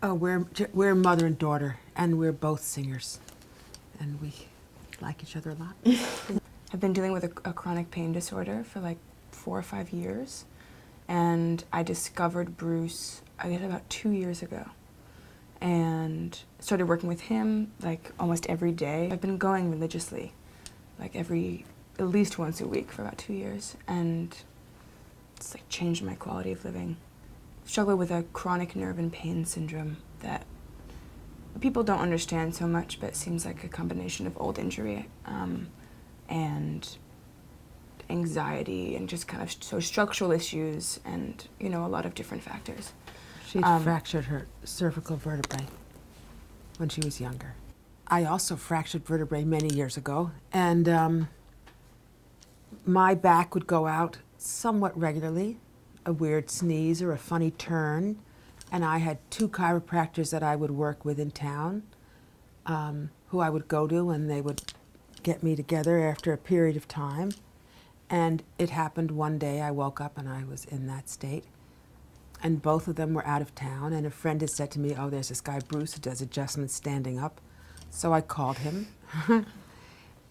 Oh, we're mother and daughter, and we're both singers, and we like each other a lot. I've been dealing with a chronic pain disorder for like 4 or 5 years, and I discovered Bruce, I guess about 2 years ago, and started working with him like almost every day. I've been going religiously, like at least once a week for about 2 years, and it's like changed my quality of living. Struggle with a chronic nerve and pain syndrome that people don't understand so much, but it seems like a combination of old injury and anxiety and just kind of structural issues and, you know, a lot of different factors. She fractured her cervical vertebrae when she was younger. I also fractured vertebrae many years ago, and my back would go out somewhat regularly, a weird sneeze or a funny turn, and I had 2 chiropractors that I would work with in town, who I would go to, and they would get me together after a period of time. And it happened one day, I woke up and I was in that state, and both of them were out of town, and a friend had said to me, oh, there's this guy Bruce who does adjustments standing up. So I called him,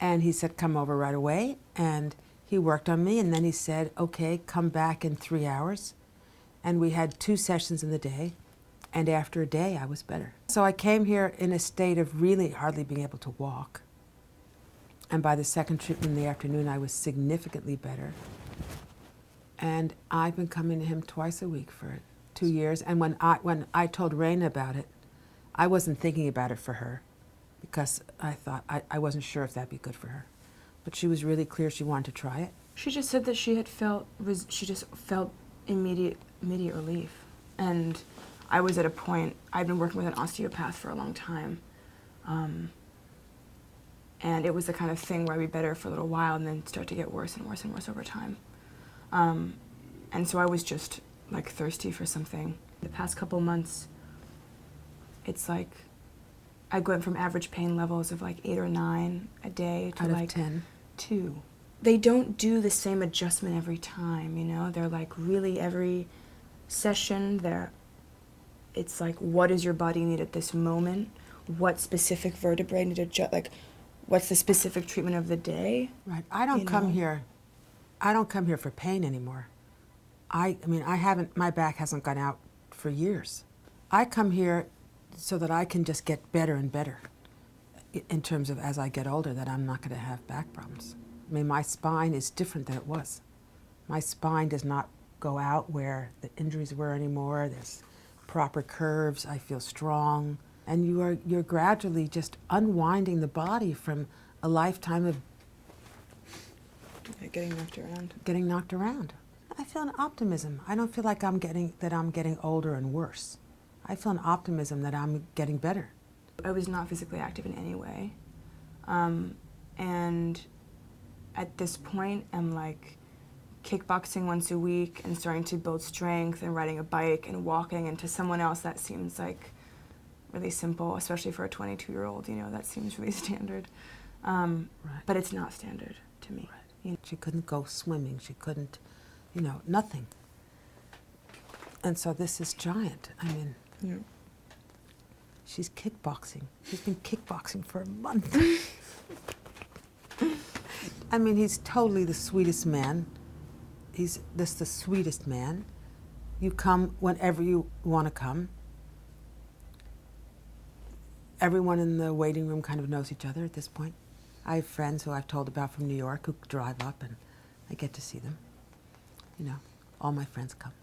and he said, come over right away, and he worked on me, and then he said, okay, come back in 3 hours. And we had 2 sessions in the day, and after a day, I was better. So I came here in a state of really hardly being able to walk. And by the second treatment in the afternoon, I was significantly better. And I've been coming to him twice a week for 2 years. And when I told Raina about it, I wasn't thinking about it for her, because I thought, I wasn't sure if that'd be good for her. But she was really clear she wanted to try it. She just said that she just felt immediate relief. And I was at a point, I'd been working with an osteopath for a long time. And it was the kind of thing where I'd be better for a little while and then start to get worse and worse and worse over time. And so I was just like thirsty for something. The past couple months, it's like I went from average pain levels of like 8 or 9 a day to out like of 10. 2. They don't do the same adjustment every time, you know? They're like really every session, it's like, what does your body need at this moment? What specific vertebrae need to adjust? Like, what's the specific treatment of the day? Right. I don't come here for pain anymore. I mean, my back hasn't gone out for years. I come here so that I can just get better and better in terms of, as I get older, that I'm not going to have back problems. I mean, my spine is different than it was. My spine does not go out where the injuries were anymore. There's proper curves. I feel strong. And you're gradually just unwinding the body from a lifetime of getting knocked around. Getting knocked around. I feel an optimism. I don't feel like I'm getting older and worse. I feel an optimism that I'm getting better. I was not physically active in any way. And at this point, I'm like kickboxing once a week and starting to build strength and riding a bike and walking, and to someone else that seems like really simple, especially for a 22-year-old, you know, that seems really standard. Right. But it's not standard to me. Right. You know, she couldn't go swimming, she couldn't, you know, nothing. And so this is giant. I mean, Yeah. She's kickboxing. She's been kickboxing for a month. I mean, he's totally the sweetest man. He's the sweetest man. You come whenever you want to come. Everyone in the waiting room kind of knows each other at this point. I have friends who I've told about from New York who drive up, and I get to see them. You know, all my friends come.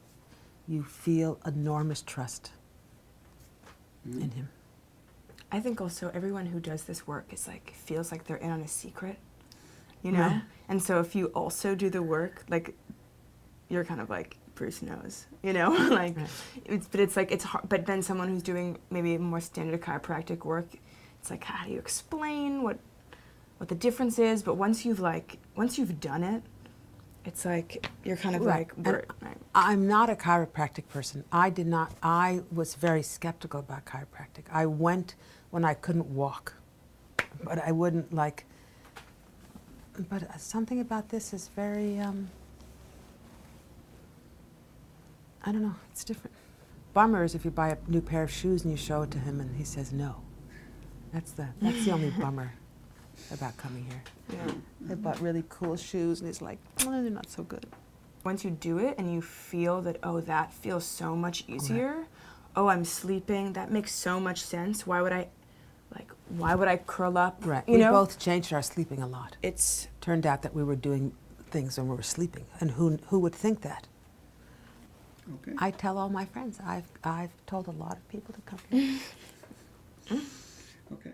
You feel enormous trust in him. I think also everyone who does this work is like, feels like they're in on a secret, you know? Right. And so if you also do the work, like, you're kind of like, Bruce knows, you know? Like, Right. it's like, it's hard, but then someone who's doing maybe more standard chiropractic work, it's like, how do you explain what the difference is? But once you've done it, it's like, you're kind of Right. like, right. I'm not a chiropractic person. I was very skeptical about chiropractic. I went when I couldn't walk, but I wouldn't like, but something about this is very, I don't know, it's different. bummer is if you buy a new pair of shoes and you show it to him and he says no. That's the only bummer about coming here. Yeah. They bought really cool shoes and he's like, oh, they're not so good. Once you do it and you feel that, oh, that feels so much easier. Oh, I'm sleeping. That makes so much sense. Why would I curl up? Right. You know? We both changed our sleeping a lot. It's Turned out that we were doing things when we were sleeping, and who would think that? Okay. I tell all my friends. I've told a lot of people to come here. Okay.